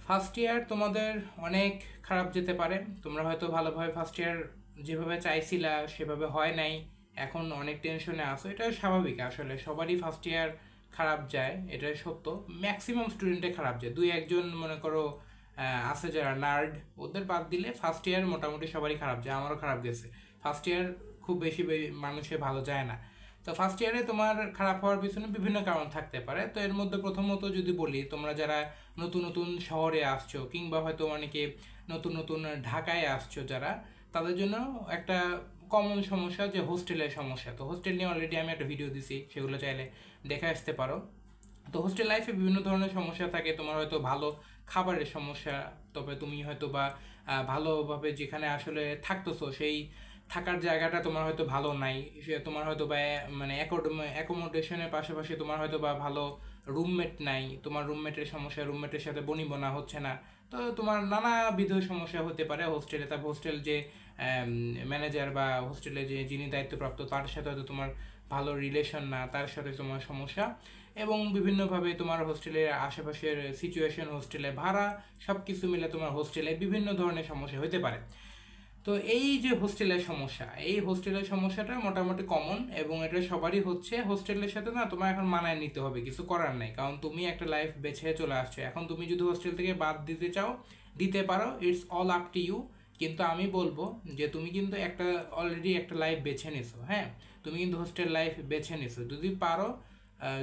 First year তোমাদের অনেক খারাপ যেতে পারে। তোমরা হয়তো ভালোভাবে ফার্স্ট ইয়ার যেভাবে চাইছিলা সেভাবে হয় নাই, এখন অনেক টেনশনে আছো। এটা স্বাভাবিক, আসলে সবারই ফার্স্ট ইয়ার খারাপ যায়, এটা সত্য। ম্যাক্সিমাম স্টুডেন্টে খারাপ যায়, দুই একজন মনে করো আছে যারা নার্ড, ওদের বাদ দিলে ফার্স্ট ইয়ার মোটামুটি সবারই খারাপ যায়, আমারও খারাপ গেছে। ফার্স্ট ইয়ার খুব বেশি মানুষের ভালো যায় না। তো ফার্স্ট ইয়ারে তোমার খারাপ হওয়ার পিছনে বিভিন্ন কারণ থাকতে পারে। তো এর মধ্যে প্রথমত যদি বলি, তোমরা যারা নতুন নতুন শহরে আসছো কিংবা হয়তো অনেকে নতুন নতুন ঢাকায় আসছো যারা, তাদের জন্য একটা কমন সমস্যা যে হোস্টেলের সমস্যা। তো হোস্টেল নিয়ে অলরেডি আমি একটা ভিডিও দিছি, সেগুলো চাইলে দেখে আসতে পারো। তো হোস্টেল লাইফে বিভিন্ন ধরনের সমস্যা থাকে। তোমার হয়তো ভালো খাবারের সমস্যা, তবে তুমি হয়তো বা ভালোভাবে যেখানে আসলে থাকতেছো সেই থাকার জায়গাটা তোমার হয়তো ভালো নাই। সে তোমার হয়তো বা মানে অ্যাকোমোডেশনের পাশাপাশি তোমার হয়তো বা ভালো রুমমেট নাই, তোমার রুমমেটের সমস্যা, রুমমেটের সাথে বনিবনা হচ্ছে না। তো তোমার নানাবিধ সমস্যা হতে পারে হোস্টেলে। তারপর হোস্টেল যে ম্যানেজার বা হোস্টেলে যে যিনি দায়িত্বপ্রাপ্ত, তার সাথে হয়তো তোমার ভালো রিলেশন না, তার সাথে তোমার সমস্যা। এবং বিভিন্নভাবে তোমার হোস্টেলের আশেপাশের সিচুয়েশন, হোস্টেলে ভাড়া, সব কিছু মিলে তোমার হোস্টেলে বিভিন্ন ধরনের সমস্যা হতে পারে। তো এই যে হোস্টেলের সমস্যা, এই হোস্টেলের সমস্যাটা মোটামুটি কমন, এবং এটা সবারই হচ্ছে। হোস্টেলের সাথে না তোমার এখন মানায় নিতে হবে, কিছু করার নাই, কারণ তুমি একটা লাইফ বেছে চলে আসছো। এখন তুমি যদি হোস্টেল থেকে বাদ দিতে চাও, দিতে পারো, it's all up to you. কিন্তু আমি বলবো যে তুমি কিন্তু একটা অলরেডি একটা লাইফ বেছে নিছো। হ্যাঁ, তুমি কিন্তু হোস্টেল লাইফ বেছে নিছো, যদি পারো,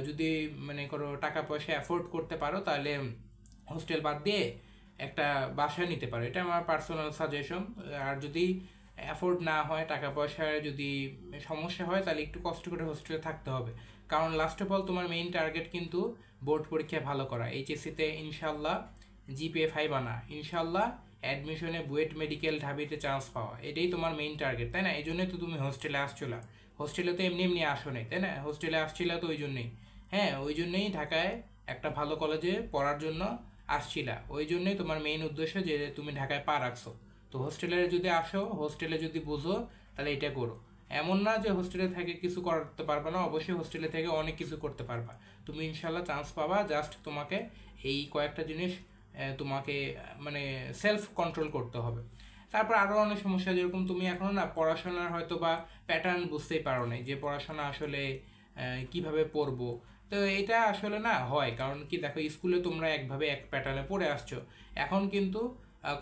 যদি মনে করো টাকা পয়সা অ্যাফোর্ড করতে পারো, তাহলে হোস্টেল বাদ দিয়ে একটা বাসা নিতে পারো, এটা আমার পার্সোনাল সাজেশন। আর যদি অ্যাফোর্ড না হয়, টাকা পয়সার যদি সমস্যা হয়, তাহলে একটু কষ্ট করে হোস্টেলে থাকতে হবে। কারণ লাস্ট অফ অল তোমার মেইন টার্গেট কিন্তু বোর্ড পরীক্ষায় ভালো করা। এইচএসসিতে ইনশাল্লাহ জিপিএ 5 আনা, ইনশাল্লাহ অ্যাডমিশনে বুয়েট মেডিকেল ঢাবিতে চান্স পাওয়া, এটাই তোমার মেইন টার্গেট, তাই না? এই জন্যই তো তুমি হোস্টেলে আসছিলা। হোস্টেলে তো এমনি এমনি আসো নাই, তাই না? হোস্টেলে আসছিলা তো ওই জন্যই। হ্যাঁ, ওই জন্যই ঢাকায় একটা ভালো কলেজে পড়ার জন্য আসছিলা, ওই জন্যই তোমার মেইন উদ্দেশ্য যে তুমি ঢাকায় পা রাখছো। তো হোস্টেলে যদি আসো, হোস্টেলে যদি বুঝো, তাহলে এটা করো। এমন না যে হোস্টেলে থেকে কিছু করতে পারবে না, অবশ্যই হোস্টেলে থেকে অনেক কিছু করতে পারবা। তুমি ইনশাল্লাহ চান্স পাবা, জাস্ট তোমাকে এই কয়েকটা জিনিস তোমাকে মানে সেলফ কন্ট্রোল করতে হবে। তারপর আরও অনেক সমস্যা, যেরকম তুমি এখনো না পড়াশোনার হয়তো বা প্যাটার্ন বুঝতেই পারো নাই, যে পড়াশোনা আসলে কিভাবে পড়বো। তো এটা আসলে না হয়, কারণ কি দেখো, স্কুলে তোমরা একভাবে এক প্যাটার্নে পড়ে আসছো। এখন কিন্তু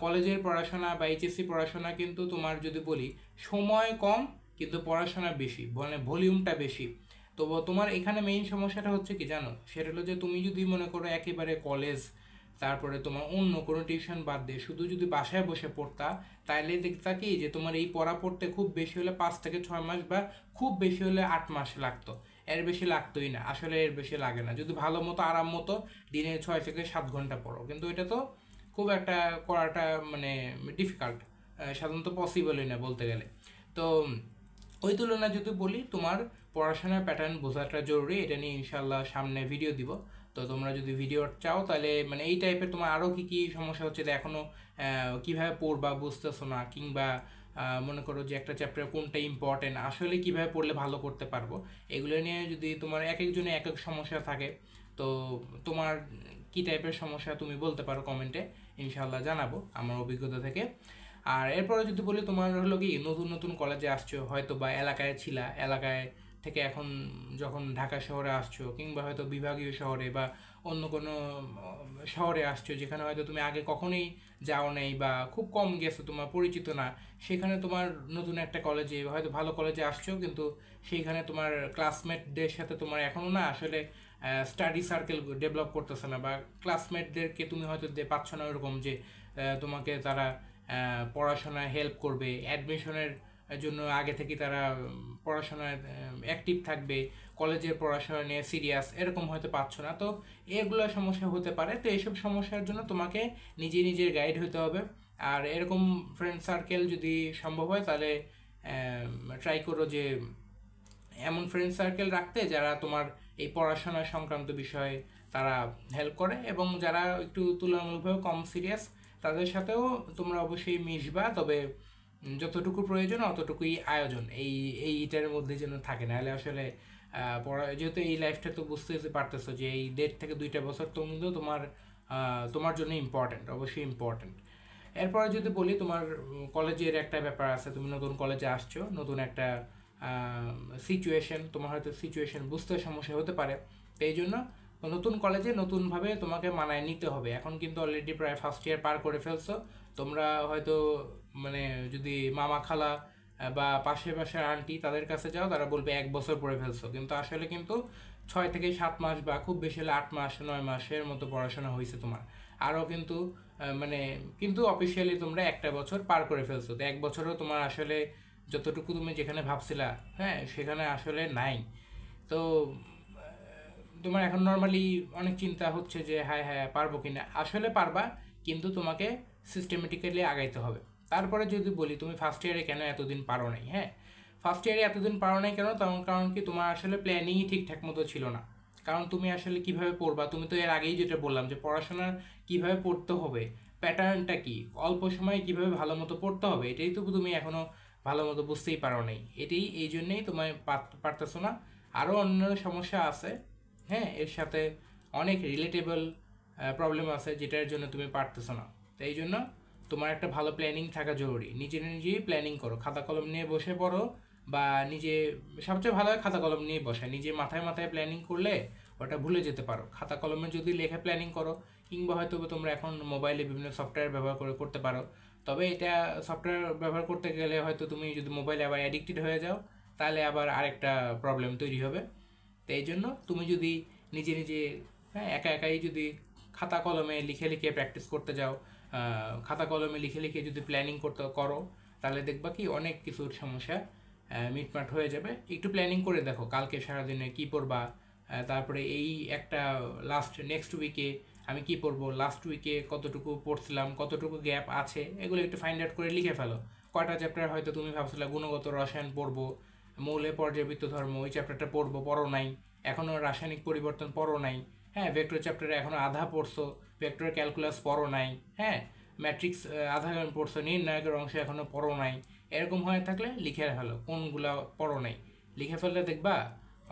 কলেজের পড়াশোনা বা এইচএসসি পড়াশোনা কিন্তু তোমার যদি বলি, সময় কম কিন্তু পড়াশোনা বেশি, মানে ভলিউমটা বেশি। তো তোমার এখানে মেইন সমস্যাটা হচ্ছে কি জানো, সেটা হলো যে তুমি যদি মনে করো একেবারে কলেজ, তারপরে তোমার অন্য কোনো টিউশন বাদ দিয়ে শুধু যদি বাসায় বসে পড়তা, তাইলে দেখতা কি যে তোমার এই পড়া পড়তে খুব বেশি হলে 5 থেকে 6 মাস বা খুব বেশি হলে 8 মাস লাগতো। এর বেশি লাগতোই না, আসলে এর বেশি লাগে না যদি ভালো মতো আরাম মতো দিনে 6 থেকে 7 ঘন্টা পড়ো। কিন্তু এটা তো খুব একটা করাটা মানে ডিফিকাল্ট, সাধারণত পসিবলই না বলতে গেলে। তো ওই তুলনায় যদি বলি, তোমার পড়াশোনার প্যাটার্ন বোঝাটা জরুরি, এটা নিয়ে ইনশাল্লাহ সামনে ভিডিও দিব। তো তোমরা যদি ভিডিও চাও, তাহলে মানে এই টাইপের তোমার আরও কী কী সমস্যা হচ্ছে, যে এখনও কীভাবে পড়বা বুঝতেছো না, কিংবা মনে করো যে একটা চ্যাপ্টার কোনটা ইম্পর্টেন্ট, আসলে কিভাবে পড়লে ভালো করতে পারবো, এগুলো নিয়ে যদি তোমার এক একজনে এক এক সমস্যা থাকে, তো তোমার কী টাইপের সমস্যা তুমি বলতে পারো কমেন্টে, ইনশাল্লাহ জানাবো আমার অভিজ্ঞতা থেকে। আর এরপরে যদি বলি, তোমার হলো কি নতুন নতুন কলেজে আসছো, হয়তো বা এলাকায় ছিলা, এলাকায় থেকে এখন যখন ঢাকা শহরে আসছো, কিংবা হয়তো বিভাগীয় শহরে বা অন্য কোনো শহরে আসছো, যেখানে হয়তো তুমি আগে কখনোই যাও নাই বা খুব কম গেছো, তোমার পরিচিত না, সেখানে তোমার নতুন একটা কলেজে, হয়তো ভালো কলেজে আসছো, কিন্তু সেইখানে তোমার ক্লাসমেটদের সাথে তোমার এখনও না আসলে স্টাডি সার্কেল ডেভেলপ করতেছে না, বা ক্লাসমেটদেরকে তুমি হয়তো পাচ্ছ না ওরকম যে তোমাকে তারা পড়াশোনায় হেল্প করবে, অ্যাডমিশনের জন্য আগে থেকে তারা পড়াশোনায় অ্যাক্টিভ থাকবে, কলেজের পড়াশোনা নিয়ে সিরিয়াস, এরকম হয়তো পাচ্ছ না। তো এগুলো সমস্যা হতে পারে। তো এইসব সমস্যার জন্য তোমাকে নিজে নিজের গাইড হতে হবে। আর এরকম ফ্রেন্ড সার্কেল যদি সম্ভব হয়, তাহলে ট্রাই করো যে এমন ফ্রেন্ড সার্কেল রাখতে যারা তোমার এই পড়াশোনা সংক্রান্ত বিষয়ে তারা হেল্প করে, এবং যারা একটু তুলনামূলকভাবে কম সিরিয়াস, তাদের সাথেও তোমরা অবশ্যই মিশবা, তবে যতটুকু প্রয়োজন অতটুকুই আয়োজন এইটার মধ্যে যেন থাকে। নাহলে আসলে যেহেতু এই লাইফটা তো বুঝতে পারতেছো যে এই 1.5 থেকে 2টা বছর তো কিন্তু তোমার তোমার জন্য ইম্পর্ট্যান্ট, অবশ্যই ইম্পর্ট্যান্ট। এরপরে যদি বলি তোমার কলেজের একটা ব্যাপার আছে, তুমি নতুন কলেজে আসছো, নতুন একটা সিচুয়েশন, তোমার হয়তো সিচুয়েশন বুঝতে সমস্যা হতে পারে। তো এই জন্য নতুন কলেজে নতুনভাবে তোমাকে মানায় নিতে হবে। এখন কিন্তু অলরেডি প্রায় ফার্স্ট ইয়ার পার করে ফেলছো। তোমরা হয়তো মানে যদি মামা খালা বা পাশে পাশে আন্টি তাদের কাছে যাও, তারা বলবে 1 বছর পড়ে ফেলছো, কিন্তু আসলে কিন্তু 6 থেকে 7 মাস বা খুব বেশি হলে 8 মাস 9 মাসের মতো পড়াশোনা হয়েছে তোমার। আরও কিন্তু মানে কিন্তু অফিসিয়ালি তোমরা একটা বছর পার করে ফেলছো। তো 1 বছরও তোমার আসলে যতটুকু তুমি যেখানে ভাবছিলা, হ্যাঁ, সেখানে আসলে নাই। তো তোমার এখন নর্মালি অনেক চিন্তা হচ্ছে যে হ্যাঁ হ্যাঁ পারবো কিনা, আসলে পারবা, কিন্তু তোমাকে সিস্টেমেটিক্যালি আগাইতে হবে। তারপরে যদি বলি তুমি ফার্স্ট ইয়ারে কেন এতদিন পারো নাই, হ্যাঁ, ফার্স্ট ইয়ারে এতদিন পারো নাই কেন, তেমন কারণ কি তোমার আসলে প্ল্যানিংই ঠিকঠাক মতো ছিল না। কারণ তুমি আসলে কিভাবে পড়বা, তুমি তো এর আগেই যেটা বললাম যে পড়াশোনা কিভাবে পড়তে হবে, প্যাটার্নটা কি, অল্প সময়ে কিভাবে ভালো মতো পড়তে হবে, এটাই তো তুমি এখনো ভালো মতো বুঝতেই পারো নাই। এটাই এই জন্যেই তোমায় পারতেছো না। আরও অন্য সমস্যা আছে, হ্যাঁ, এর সাথে অনেক রিলেটেবল প্রবলেম আছে যেটার জন্য তুমি পারতেছো না। তো এই জন্য তোমার একটা ভালো প্ল্যানিং থাকা জরুরি। নিজে নিজেই প্ল্যানিং করো, খাতা কলম নিয়ে বসে পড়ো, বা নিজে সবচেয়ে ভালো হয় খাতা কলম নিয়ে বসে নিজে মাথায় মাথায় প্ল্যানিং করলে ওটা ভুলে যেতে পারো। খাতা কলমে যদি লেখে প্ল্যানিং করো, কিংবা হয়তো তোমরা এখন মোবাইলে বিভিন্ন সফটওয়্যার ব্যবহার করে করতে পারো। তবে এটা সফটওয়্যার ব্যবহার করতে গেলে হয়তো তুমি যদি মোবাইলে আবার অ্যাডিক্টেড হয়ে যাও, তাহলে আবার আরেকটা প্রবলেম তৈরি হবে। তো এই জন্য তুমি যদি নিজে নিজে, হ্যাঁ, একা একাই যদি খাতা কলমে লিখে লিখে প্র্যাকটিস করতে যাও, খাতা কলমে লিখে লিখে যদি প্ল্যানিং করতে করো, তাহলে দেখবা কি অনেক কিছুর সমস্যা মিটমাট হয়ে যাবে। একটু প্ল্যানিং করে দেখো কালকে সারাদিনে কী পড়বা, তারপরে এই একটা লাস্ট নেক্সট উইকে আমি কি পড়বো, লাস্ট উইকে কতটুকু পড়ছিলাম, কতটুকু গ্যাপ আছে, এগুলো একটু ফাইন্ড আউট করে লিখে ফেলো। কয়টা চ্যাপ্টার হয়তো তুমি ভাবছিলে গুণগত রসায়ন পড়বো, মৌলে পর্যাবৃত্ত ধর্ম, ওই চ্যাপ্টারটা পড়বো, পড়ো নাই। এখনও রাসায়নিক পরিবর্তন পড়ো নাই। হ্যাঁ, ভেক্টর চ্যাপ্টারে এখনও আধা পড়ছো, ভেক্টর ক্যালকুলাস পড়ো নাই। হ্যাঁ, ম্যাট্রিক্স আধা পড়ছো, নির্ণায়কের অংশ এখনও পড়ো নাই। এরকম হয়ে থাকলে লিখে ফেলো কোনগুলা পড়ো নাই। লিখে ফেললে দেখবা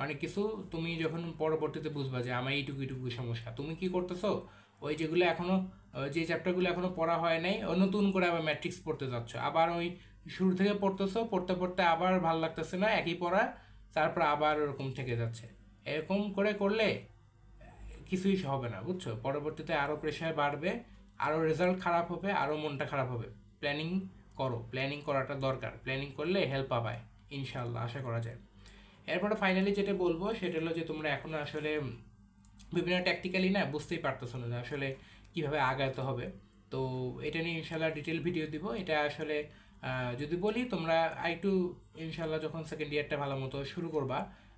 অনেক কিছু তুমি যখন পরবর্তীতে বুঝবা যে আমার এইটুকু এইটুকু সমস্যা। তুমি কি করতেছো, ওই যেগুলো এখনো যে চ্যাপ্টারগুলো এখনো পড়া হয় নাই, ও নতুন করে আবার ম্যাট্রিক্স পড়তে যাচ্ছ, আবার ওই শুরু থেকে পড়তেছো, পড়তে পড়তে আবার ভালো লাগতেছে না একই পড়া, তারপর আবার ওরকম থেকে যাচ্ছে। এরকম করে করলে কিছুই হবে না, বুঝছো? পরবর্তীতে আরও প্রেশার বাড়বে, আরও রেজাল্ট খারাপ হবে, আরও মনটা খারাপ হবে। প্ল্যানিং করো, প্ল্যানিং করাটা দরকার, প্ল্যানিং করলে হেল্প পাবায় ইনশাল্লাহ, আশা করা যায়। এরপরে ফাইনালি যেটা বলবো সেটা হলো যে তোমরা এখন আসলে বিভিন্ন ট্যাকটিক্যালি না বুঝতেই পারতেছো না যে আসলে কীভাবে আগাতে হবে। তো এটা নিয়ে ইনশাল্লাহ ডিটেল ভিডিও দিব। এটা আসলে যদি বলি তোমরা আরেকটু ইনশাল্লাহ যখন সেকেন্ড ইয়ারটা ভালো মতো শুরু করবা,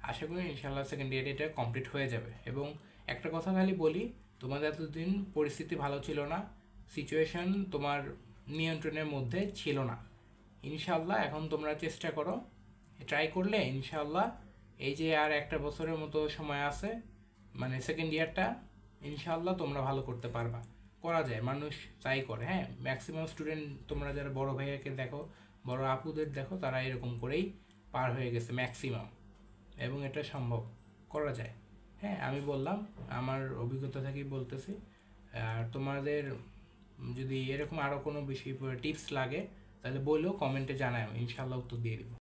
আশা করি ইনশাল্লাহ সেকেন্ড ইয়ারে এটা কমপ্লিট হয়ে যাবে। এবং একটা কথা খালি বলি, তোমাদের এতদিন পরিস্থিতি ভালো ছিল না, সিচুয়েশন তোমার নিয়ন্ত্রণের মধ্যে ছিল না। ইনশাল্লাহ এখন তোমরা চেষ্টা করো, ট্রাই করলে ইনশাল্লাহ এই যে আর একটা বছরের মতো সময় আছে, মানে সেকেন্ড ইয়ারটা, ইনশাল্লাহ তোমরা ভালো করতে পারবা। করা যায়, মানুষ তাই করে। হ্যাঁ, ম্যাক্সিমাম স্টুডেন্ট তোমরা যারা বড় ভাইয়াকে দেখো, বড় আপুদের দেখো, তারা এরকম করেই পার হয়ে গেছে ম্যাক্সিমাম, এবং এটা সম্ভব, করা যায়। হ্যাঁ, আমি বললাম আমার অভিজ্ঞতা থেকেই বলতেছি। আর তোমাদের যদি এরকম আরও কোনো বেশি টিপস লাগে তাহলে বললেও কমেন্টে জানাও, ইনশাল্লাহ উত্তর দিয়ে দিব।